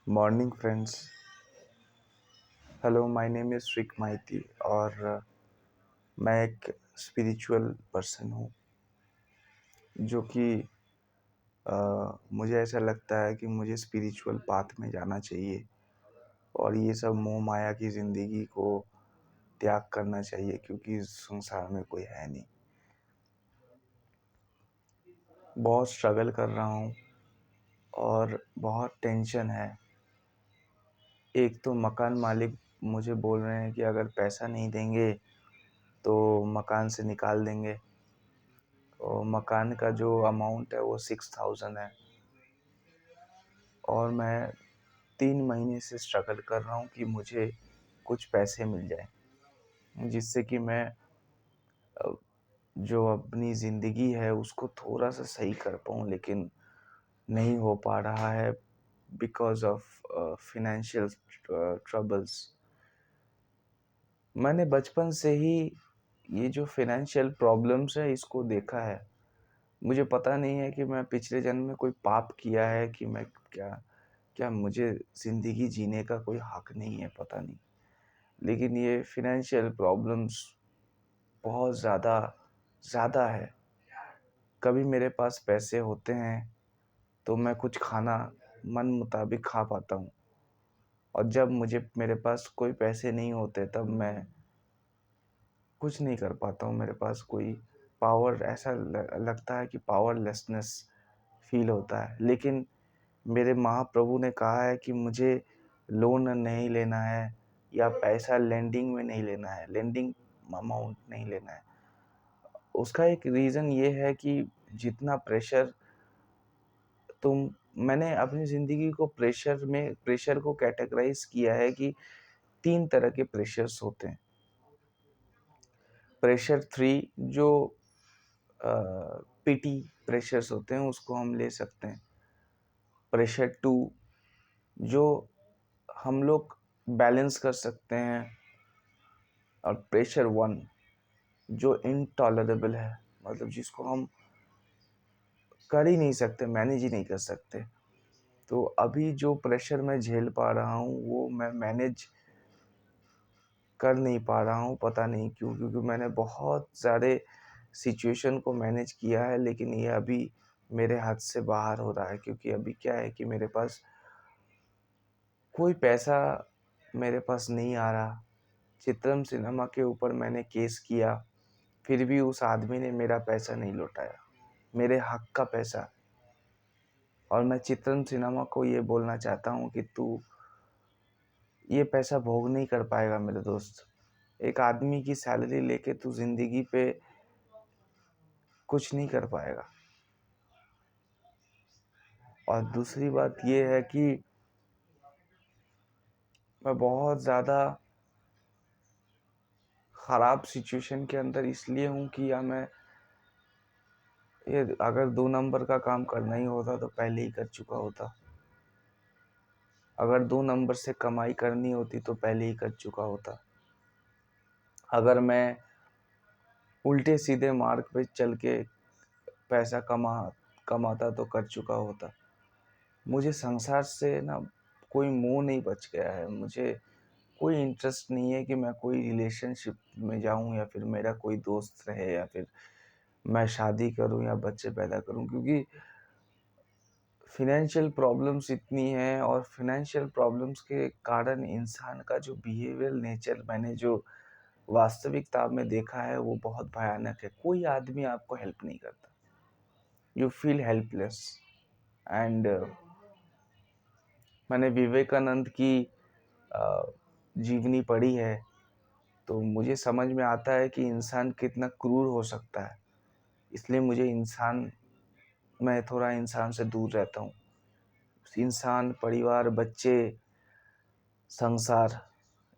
Morning friends. Hello, my name is Shreek Maity और मैं एक स्पिरिचुअल पर्सन हूँ जो कि मुझे ऐसा लगता है कि मुझे स्पिरिचुअल पाथ में जाना चाहिए और ये सब मोह माया की ज़िंदगी को त्याग करना चाहिए, क्योंकि इस संसार में कोई है नहीं। बहुत स्ट्रगल कर रहा हूँ और बहुत टेंशन है। एक तो मकान मालिक मुझे बोल रहे हैं कि अगर पैसा नहीं देंगे तो मकान से निकाल देंगे। तो मकान का जो अमाउंट है वो 6000 है और मैं 3 महीने से स्ट्रगल कर रहा हूँ कि मुझे कुछ पैसे मिल जाए, जिससे कि मैं जो अपनी ज़िंदगी है उसको थोड़ा सा सही कर पाऊँ, लेकिन नहीं हो पा रहा है बिकॉज़ ऑफ फिनेंशियल ट्रबल्स। मैंने बचपन से ही ये जो फिनेंशियल प्रॉब्लम्स है इसको देखा है। मुझे पता नहीं है कि मैं पिछले जन्म में कोई पाप किया है कि मैं क्या मुझे ज़िंदगी जीने का कोई हक नहीं है, पता नहीं। लेकिन ये फिनेंशियल प्रॉब्लम्स बहुत ज़्यादा है। कभी मेरे पास पैसे होते हैं तो मैं कुछ खाना मन मुताबिक खा पाता हूँ, और जब मेरे पास कोई पैसे नहीं होते तब मैं कुछ नहीं कर पाता हूँ। मेरे पास कोई पावर, ऐसा लगता है कि पावरलेसनेस फील होता है। लेकिन मेरे महाप्रभु ने कहा है कि मुझे लोन नहीं लेना है या पैसा लेंडिंग में नहीं लेना है, लेंडिंग अमाउंट नहीं लेना है। उसका एक रीज़न ये है कि जितना प्रेशर तुम मैंने अपनी ज़िंदगी को प्रेशर को कैटेगराइज़ किया है कि 3 तरह के प्रेशर्स होते हैं। प्रेशर 3 जो पिटी प्रेशर्स होते हैं उसको हम ले सकते हैं। प्रेशर 2 जो हम लोग बैलेंस कर सकते हैं, और प्रेशर 1 जो इनटॉलरेबल है, मतलब जिसको हम कर ही नहीं सकते, मैनेज ही नहीं कर सकते। तो अभी जो प्रेशर मैं झेल पा रहा हूँ वो मैं मैनेज कर नहीं पा रहा हूँ, पता नहीं क्यों। क्योंकि मैंने बहुत सारे सिचुएशन को मैनेज किया है, लेकिन ये अभी मेरे हाथ से बाहर हो रहा है। क्योंकि अभी क्या है कि मेरे पास कोई पैसा मेरे पास नहीं आ रहा। चित्रम सिनेमा के ऊपर मैंने केस किया, फिर भी उस आदमी ने मेरा पैसा नहीं लौटाया, मेरे हक का पैसा। और मैं चित्रम सिनेमा को ये बोलना चाहता हूँ कि तू ये पैसा भोग नहीं कर पाएगा मेरे दोस्त। एक आदमी की सैलरी लेके तू ज़िंदगी पे कुछ नहीं कर पाएगा। और दूसरी बात ये है कि मैं बहुत ज़्यादा ख़राब सिचुएशन के अंदर इसलिए हूँ कि ये अगर 2 नंबर का काम करना ही होता तो पहले ही कर चुका होता। अगर 2 नंबर से कमाई करनी होती तो पहले ही कर चुका होता। अगर मैं उल्टे सीधे मार्ग पे चल के पैसा कमाता तो कर चुका होता। मुझे संसार से ना कोई मोह नहीं बच गया है। मुझे कोई इंटरेस्ट नहीं है कि मैं कोई रिलेशनशिप में जाऊं, या फिर मेरा कोई दोस्त रहे, या फिर मैं शादी करूं या बच्चे पैदा करूं। क्योंकि फिनेंशियल प्रॉब्लम्स इतनी हैं, और फिनेंशियल प्रॉब्लम्स के कारण इंसान का जो बिहेवियर नेचर मैंने जो वास्तविकता में देखा है वो बहुत भयानक है। कोई आदमी आपको हेल्प नहीं करता। You feel helpless. एंड मैंने विवेकानंद की जीवनी पढ़ी है, तो मुझे समझ में आता है कि इंसान कितना क्रूर हो सकता है। इसलिए मैं थोड़ा इंसान से दूर रहता हूँ। इंसान, परिवार, बच्चे, संसार,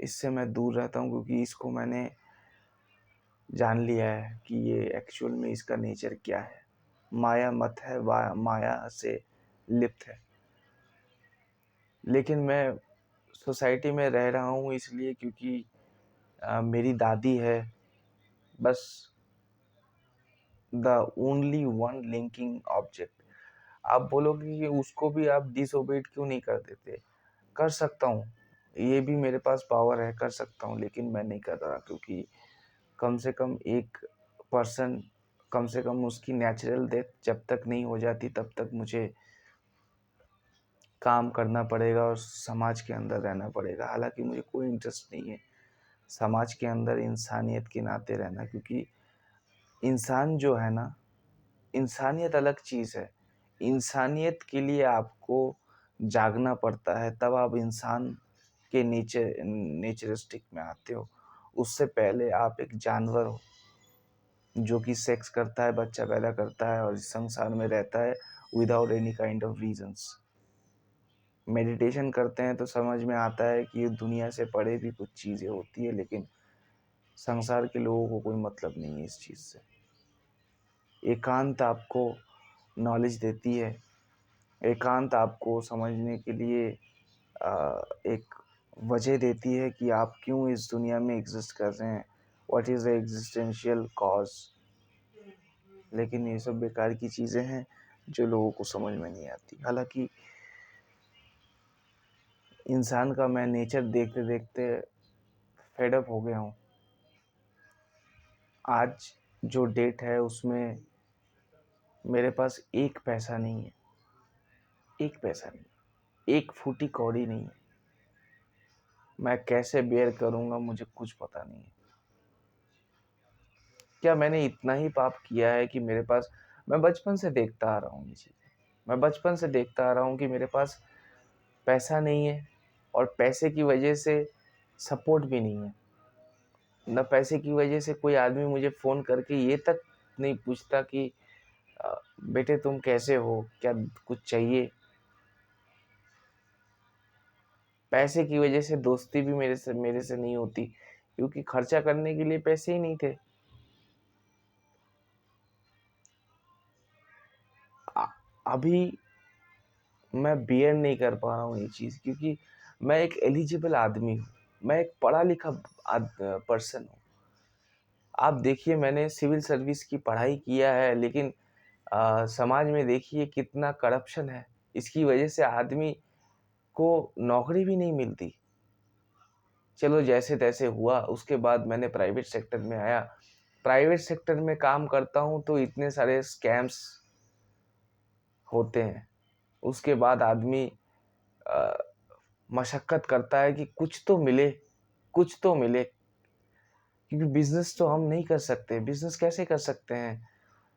इससे मैं दूर रहता हूँ, क्योंकि इसको मैंने जान लिया है कि ये एक्चुअल में इसका नेचर क्या है। माया मत है, माया से लिप्त है। लेकिन मैं सोसाइटी में रह रहा हूँ इसलिए क्योंकि मेरी दादी है, बस the only one linking object. आप बोलोगे कि उसको भी आप डिसोबेड क्यों नहीं कर देते? कर सकता हूँ, ये भी मेरे पास पावर है, कर सकता हूँ, लेकिन मैं नहीं कर रहा क्योंकि कम से कम एक पर्सन, कम से कम उसकी नेचुरल डेथ जब तक नहीं हो जाती तब तक मुझे काम करना पड़ेगा और समाज के अंदर रहना पड़ेगा। हालांकि मुझे कोई इंटरेस्ट नहीं है समाज के अंदर इंसानियत के नाते रहना, क्योंकि इंसान जो है ना, इंसानियत अलग चीज़ है। इंसानियत के लिए आपको जागना पड़ता है, तब आप इंसान के नेचरिस्टिक में आते हो। उससे पहले आप एक जानवर हो जो कि सेक्स करता है, बच्चा पैदा करता है और इस संसार में रहता है without any kind of reasons. Meditation करते हैं तो समझ में आता है कि ये दुनिया से परे भी कुछ चीज़ें होती है, लेकिन संसार के लोगों को कोई मतलब नहीं है इस चीज़ से। एकांत आपको नॉलेज देती है, एकांत आपको समझने के लिए एक वजह देती है कि आप क्यों इस दुनिया में एग्जिस्ट कर रहे हैं, what is the existential cause. लेकिन ये सब बेकार की चीज़ें हैं जो लोगों को समझ में नहीं आती। हालांकि इंसान का मैं नेचर देखते देखते फेडअप हो गया हूँ। आज जो डेट है उसमें मेरे पास एक पैसा नहीं है, एक पैसा नहीं, एक फूटी कौड़ी नहीं है। मैं कैसे बेयर करूँगा मुझे कुछ पता नहीं है। क्या मैंने इतना ही पाप किया है कि मेरे पास, मैं बचपन से देखता आ रहा हूँ ये चीज़ें, मैं बचपन से देखता आ रहा हूँ कि मेरे पास पैसा नहीं है और पैसे की वजह से सपोर्ट भी नहीं है। न पैसे की वजह से कोई आदमी मुझे फ़ोन करके ये तक नहीं पूछता कि बेटे तुम कैसे हो, क्या कुछ चाहिए। पैसे की वजह से दोस्ती भी मेरे से नहीं होती, क्योंकि खर्चा करने के लिए पैसे ही नहीं थे। अभी मैं बियर नहीं कर पा रहा हूँ ये चीज़, क्योंकि मैं एक एलिजिबल आदमी हूँ, मैं एक पढ़ा लिखा पर्सन हूँ। आप देखिए मैंने सिविल सर्विस की पढ़ाई किया है, लेकिन समाज में देखिए कितना करप्शन है। इसकी वजह से आदमी को नौकरी भी नहीं मिलती। चलो जैसे तैसे हुआ, उसके बाद मैंने प्राइवेट सेक्टर में आया। प्राइवेट सेक्टर में काम करता हूँ तो इतने सारे स्कैम्स होते हैं। उसके बाद आदमी मशक्क़त करता है कि कुछ तो मिले, कुछ तो मिले, क्योंकि बिजनेस तो हम नहीं कर सकते। बिजनेस कैसे कर सकते हैं?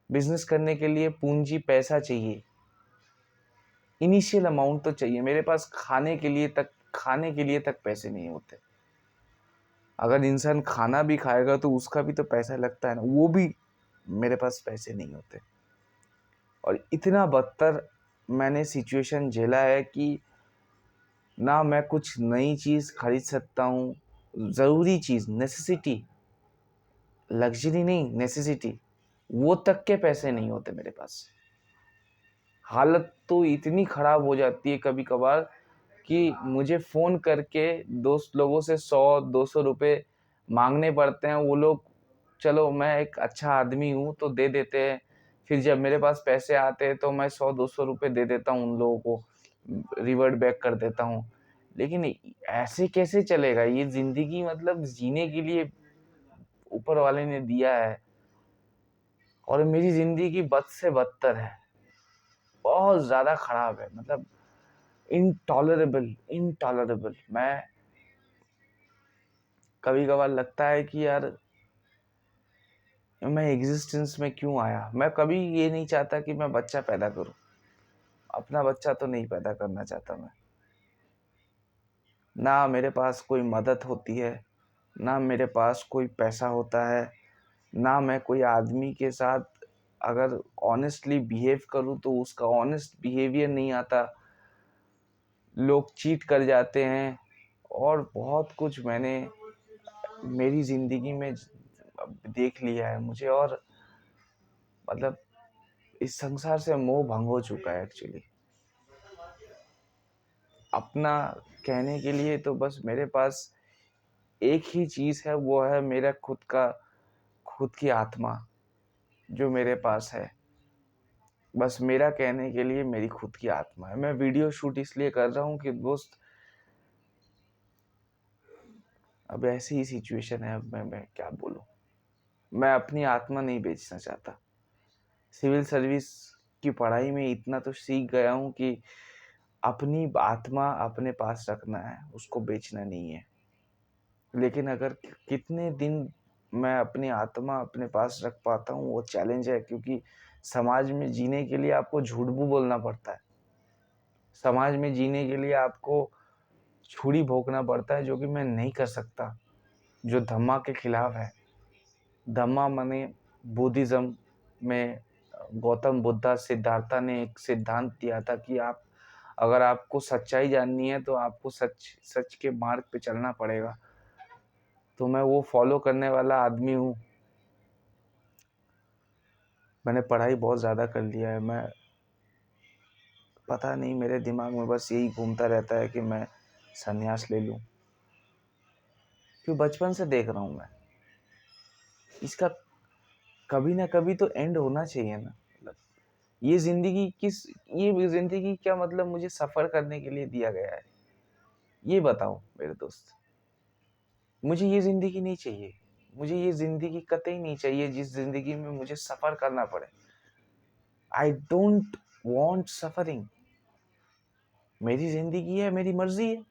बिजनेस करने के लिए पूंजी पैसा चाहिए, इनिशियल अमाउंट तो चाहिए। मेरे पास खाने के लिए तक पैसे नहीं होते। अगर इंसान खाना भी खाएगा तो उसका भी तो पैसा लगता है ना, वो भी मेरे पास पैसे नहीं होते। और इतना बदतर मैंने सिचुएशन झेला है कि ना मैं कुछ नई चीज़ खरीद सकता हूँ, ज़रूरी चीज़, नेसेसिटी, लग्जरी नहीं, नेसेसिटी, वो तक के पैसे नहीं होते मेरे पास। हालत तो इतनी ख़राब हो जाती है कभी कभार कि मुझे फ़ोन करके दोस्त लोगों से 100-200 रुपये मांगने पड़ते हैं। वो लोग, चलो मैं एक अच्छा आदमी हूँ तो दे देते हैं। फिर जब मेरे पास पैसे आते हैं तो मैं 100-200 रुपये दे देता हूँ उन लोगों को, रिवर्ट बैक कर देता हूँ। लेकिन ऐसे कैसे चलेगा? ये ज़िंदगी मतलब जीने के लिए ऊपर वाले ने दिया है, और मेरी ज़िंदगी बद से बदतर है, बहुत ज़्यादा ख़राब है। मतलब इनटॉलरेबल, इनटॉलरेबल। मैं कभी कभार लगता है कि यार मैं एग्जिस्टेंस में क्यों आया। मैं कभी ये नहीं चाहता कि मैं बच्चा पैदा करूं, अपना बच्चा तो नहीं पैदा करना चाहता मैं। ना मेरे पास कोई मदद होती है, ना मेरे पास कोई पैसा होता है, ना मैं कोई आदमी के साथ अगर ऑनेस्टली बिहेव करूं तो उसका ऑनेस्ट बिहेवियर नहीं आता, लोग चीट कर जाते हैं। और बहुत कुछ मैंने मेरी ज़िंदगी में देख लिया है मुझे, और मतलब इस संसार से मोह भंग हो चुका है एक्चुअली। अपना कहने के लिए तो बस मेरे पास एक ही चीज़ है, वो है मेरा खुद की आत्मा जो मेरे पास है। बस मेरा कहने के लिए मेरी खुद की आत्मा है। मैं वीडियो शूट इसलिए कर रहा हूँ कि दोस्त अब ऐसी ही सिचुएशन है। अब मैं क्या बोलूँ। मैं अपनी आत्मा नहीं बेचना चाहता। सिविल सर्विस की पढ़ाई में इतना तो सीख गया हूँ कि अपनी आत्मा अपने पास रखना है, उसको बेचना नहीं है। लेकिन अगर कितने दिन मैं अपनी आत्मा अपने पास रख पाता हूँ वो चैलेंज है, क्योंकि समाज में जीने के लिए आपको झूठ भी बोलना पड़ता है। समाज में जीने के लिए आपको छुरी भोंकना पड़ता है, जो कि मैं नहीं कर सकता, जो धम्मा के खिलाफ है। धम्मा माने बुद्धिज्म में गौतम बुद्धा सिद्धार्था ने एक सिद्धांत दिया था कि अगर आपको सच्चाई जाननी है तो आपको सच के मार्ग पे चलना पड़ेगा। तो मैं वो फॉलो करने वाला आदमी हूँ। मैंने पढ़ाई बहुत ज़्यादा कर लिया है। मैं पता नहीं, मेरे दिमाग में बस यही घूमता रहता है कि मैं संन्यास ले लूँ, क्यों बचपन से देख रहा हूँ मैं। इसका कभी ना कभी तो एंड होना चाहिए ना। मतलब ये ज़िंदगी क्या मतलब मुझे सफ़र करने के लिए दिया गया है? ये बताओ मेरे दोस्त। मुझे ये ज़िंदगी नहीं चाहिए। मुझे ये ज़िंदगी कतई नहीं चाहिए जिस ज़िंदगी में मुझे सफ़र करना पड़े। I don't want suffering. मेरी ज़िंदगी है, मेरी मर्ज़ी है।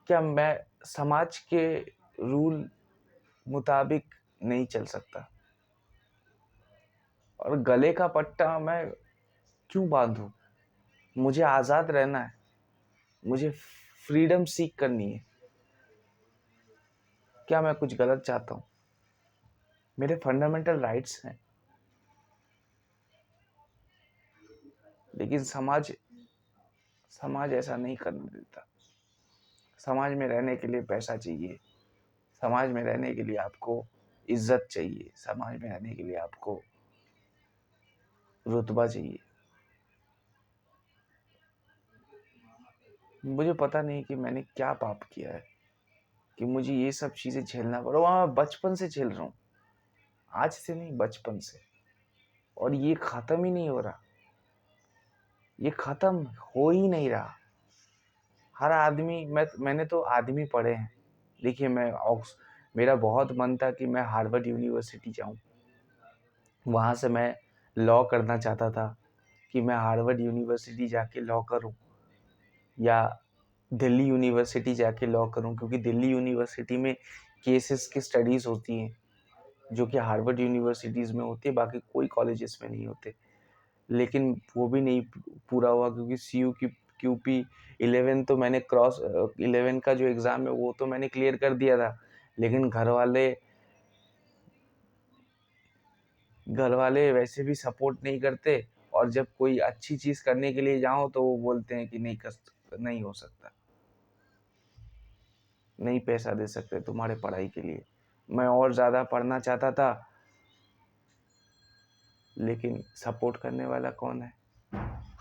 क्या मैं समाज के रूल मुताबिक नहीं चल सकता? और गले का पट्टा मैं क्यों बांधूं? मुझे आज़ाद रहना है। मुझे फ्रीडम सीख करनी है। क्या मैं कुछ गलत चाहता हूँ? मेरे फंडामेंटल राइट्स हैं। लेकिन समाज ऐसा नहीं करने देता। समाज में रहने के लिए पैसा चाहिए। समाज में रहने के लिए आपको इज्जत चाहिए। समाज में रहने के लिए आपको रुतबा चाहिए। मुझे पता नहीं कि मैंने क्या पाप किया है कि मुझे ये सब चीज़ें झेलना पड़ा। वहाँ मैं बचपन से झेल रहा हूँ, आज से नहीं, बचपन से। और ये ख़त्म ही नहीं हो रहा। ये ख़त्म हो ही नहीं रहा। हर आदमी मैंने तो आदमी पढ़े हैं। देखिए मेरा बहुत मन था कि मैं हार्वर्ड यूनिवर्सिटी जाऊं। वहाँ से मैं लॉ करना चाहता था कि मैं हार्वर्ड यूनिवर्सिटी जाके लॉ करूं, या दिल्ली यूनिवर्सिटी जाके लॉ करूं, क्योंकि दिल्ली यूनिवर्सिटी में केसेस की स्टडीज़ होती हैं जो कि हार्वर्ड यूनिवर्सिटीज़ में होती है, बाकी कोई कॉलेजेस में नहीं होते। लेकिन वो भी नहीं पूरा हुआ, क्योंकि QP 11 तो मैंने 11 का जो एग्ज़ाम है वो तो मैंने क्लियर कर दिया था। लेकिन घर वाले वैसे भी सपोर्ट नहीं करते। और जब कोई अच्छी चीज़ करने के लिए जाओ तो वो बोलते हैं कि नहीं हो सकता, नहीं पैसा दे सकते तुम्हारे पढ़ाई के लिए। मैं और ज़्यादा पढ़ना चाहता था, लेकिन सपोर्ट करने वाला कौन है?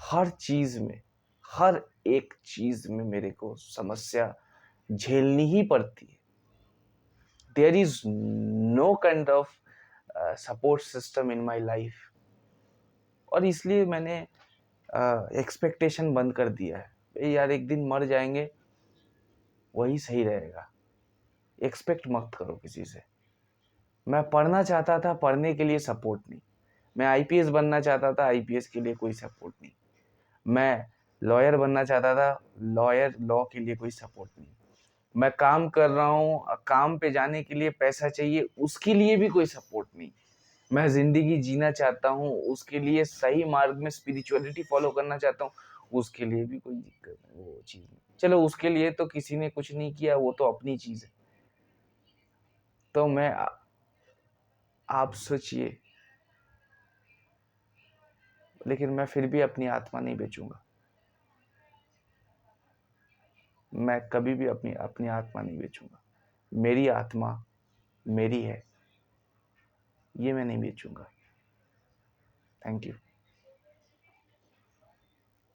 हर चीज़ में, हर एक चीज़ में मेरे को समस्या झेलनी ही पड़ती है। There is no kind of support system in my life. और इसलिए मैंने एक्सपेक्टेशन बंद कर दिया है। यार एक दिन मर जाएंगे, वही सही रहेगा। एक्सपेक्ट मत करो किसी से। मैं पढ़ना चाहता था, पढ़ने के लिए सपोर्ट नहीं। मैं IPS बनना चाहता था, IPS के लिए कोई सपोर्ट नहीं। मैं लॉयर बनना चाहता था, लॉ के लिए कोई सपोर्ट नहीं। मैं काम कर रहा हूँ, काम पे जाने के लिए पैसा चाहिए, उसके लिए भी कोई सपोर्ट नहीं। मैं ज़िंदगी जीना चाहता हूँ, उसके लिए सही मार्ग में स्पिरिचुअलिटी फॉलो करना चाहता हूँ, उसके लिए भी कोई दिक्कत वो चीज़ नहीं। चलो उसके लिए तो किसी ने कुछ नहीं किया, वो तो अपनी चीज़ है। तो आप सोचिए। लेकिन मैं फिर भी अपनी आत्मा नहीं बेचूंगा। मैं कभी भी अपनी आत्मा नहीं बेचूंगा। मेरी आत्मा मेरी है, ये मैं नहीं बेचूंगा। Thank you.